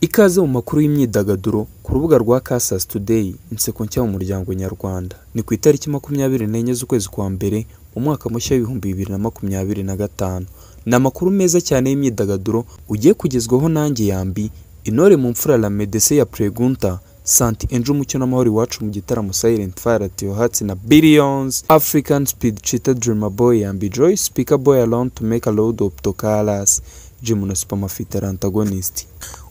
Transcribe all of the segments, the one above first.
Ikaze mu makuru y'imyidagaduro ku rubuga rwa Kasas Today, inseko nshya mu muryango nyarwanda. Ni ku itariki 24 z'ukwezi kwa mbere mu mwaka mushya w'2025. Ni amakuru meza cyane y'imyidagaduro ugiye kugezwaho nanjye Yambi, intore mu mfura la Medese ya Pregunta, Santi Enjo Mucyo n'amahoro iwacu mu gitaramo Silent Fire at Your Hearts na Billions, African Speed Cheetah Dreamer Boy Yambi Joy, Speaker Boy alone to make a load of Tokalas, Jim na Supermafita antagonist.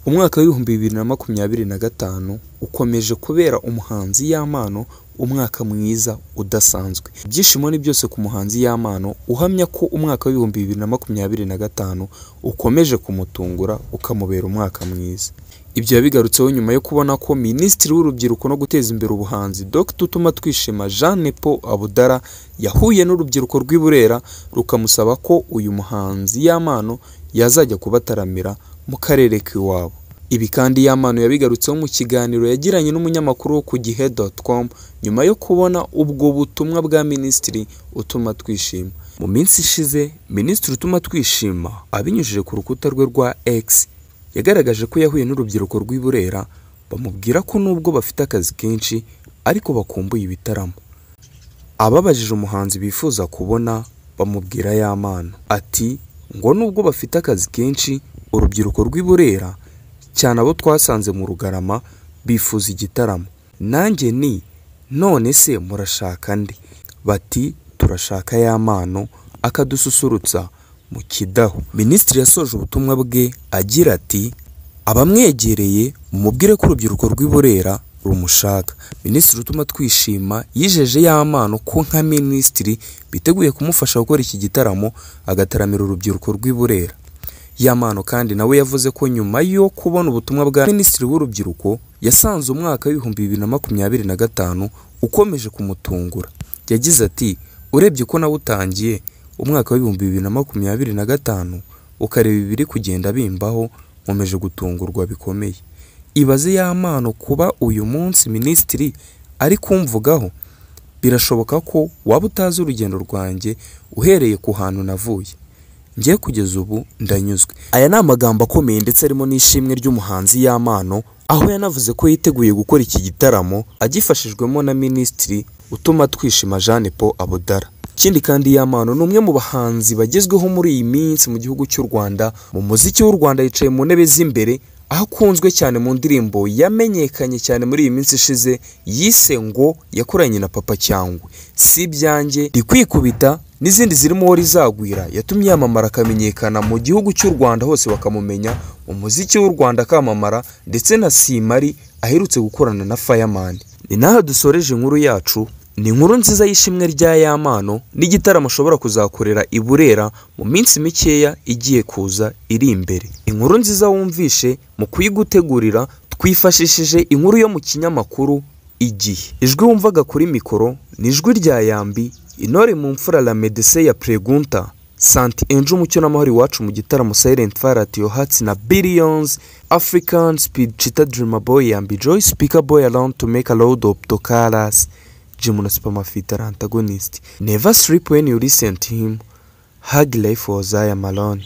Umwaka w'2025 ukomeje kubera umuhanzi Yamano umwaka mwiza udasanzwe. Ibyishimo ni byose ku muhanzi Yamano uhamya ko umwaka w'2025 ukomeje kumutungura ukamubera umwaka mwiza. Ibyo yabigarutseho nyuma yo kubona ko Minisitiri w'Urubyiruko no guteza imbere ubuhanzi Dr. Utuma Twishima Jean Paul Abudara yahuye n'urubyiruko rw'Iburera rukamusaba ko uyu muhanzi Yamano yazajya kubataramira mu karere k'iwabo. Ibi kandi Yamano yabigarutseho mu kiganiro yagiranye n'umunyamakuru wo ku gihe.com nyuma yo kubona ubwo butumwa bwa Minisitiri Utuma Twishima. Mu minsi ishize Minisitiri Utuma Twishima abinyujije ku rukuta rwe rwa X yagaragaje ko yahuye n'urubyiruko rw'Iburera bamubwira ko nubwo bafite akazi kenshi ariko bakumbuye ibitaramo. Ababajije umuhanzi bifuza kubona bamubwira Yamano ati ngo nubwo bafite akazi kenshi urubyiruko rw'Iburera cyane abo twasanze mu Rugarama bifuza igitaramo. Nanjye ni none se murashaka nde? Bati turashaka Yamano akadususurutsa mu Kidaho. Minisitiri yasoje ubutumwa bwe agira ati abamwegereye mumubwire ko urubyiruko rw'Iburera rumushaka. Minisitiri Utuma Twishima yijeje Yamano ko nka minisitiri biteguye kumufasha gukora iki gitaramo agataramira urubyiruko rw'Iburera. Yamano kandi nawe yavuze ko nyuma yo kubona ubutumwa bwa Minisitiri w'Urubyiruko yasanze umwaka w'2025 ukomeje kumutungura. Yagize ati urebye ko nawe utangiye umwaka w'2025 ukareba ibiri kugenda bimbaho nkomeje gutungurwa bikomeye. Ibaze Yamano kuba uyu munsi minisitiri ari kumvugaho. Birashoboka ko waba utazi urugendo rwanjye uhereye ku hantu navuye. Ngiye kugeza ubu ndanyuzwe. Aya ni amagambo akomeye ndetse arimo n'ishimwe ry'umuhanzi Yamano, aho yanavuze ko yiteguye gukora iki gitaramo agifashijwemo na Minisitiri Utuma Twishima Jean Paul Abudara. Ikindi kandi Yamano ni umwe mu bahanzi bagezweho muri iyi minsi mu gihugu cy'u Rwanda. Mu muziki w'u Rwanda yicaye mu ntebe z'imbere, aho akunzwe cyane mu ndirimbo yamenyekanye cyane muri iyi minsi ishize yise ngo yakoranye na Papa Cyangwe, Si ibyanjye, Ndikwikubita n'izindi zirimo Wari Zagwira. Yatumye yamamara akamenyekana mu gihugu cy'u Rwanda hose bakamumenya, mu muziki w'u Rwanda akamamara, ndetse na Simari aherutse gukorana na Fireman. Ni naho dusoreje inkuru yacu. Ni inkuru nziza y'ishimwe rya Yamano n'igitaramo ashobora kuzakorera i Burera mu minsi mikeya igiye kuza iri imbere. Inkuru nziza wumvishe mu kuyigutegurira twifashishije inkuru yo mu kinyamakuru Igihe. Ijwi wumvaga kuri mikoro ni ijwi rya Yambi, intore mu mfura la Medese ya Pregunta, Santi Enjo Mucyo n'amahoro iwacu mu gitaramo Silent Fire at Your Hearts na Billions, African Speed Cheetah Dreamer Boy Yambi Joy, Speaker Boy alone to make a load of Tokalas, Jim na Supermafita antagonist. Never sleep when you listen to him. Hug life was I am alone.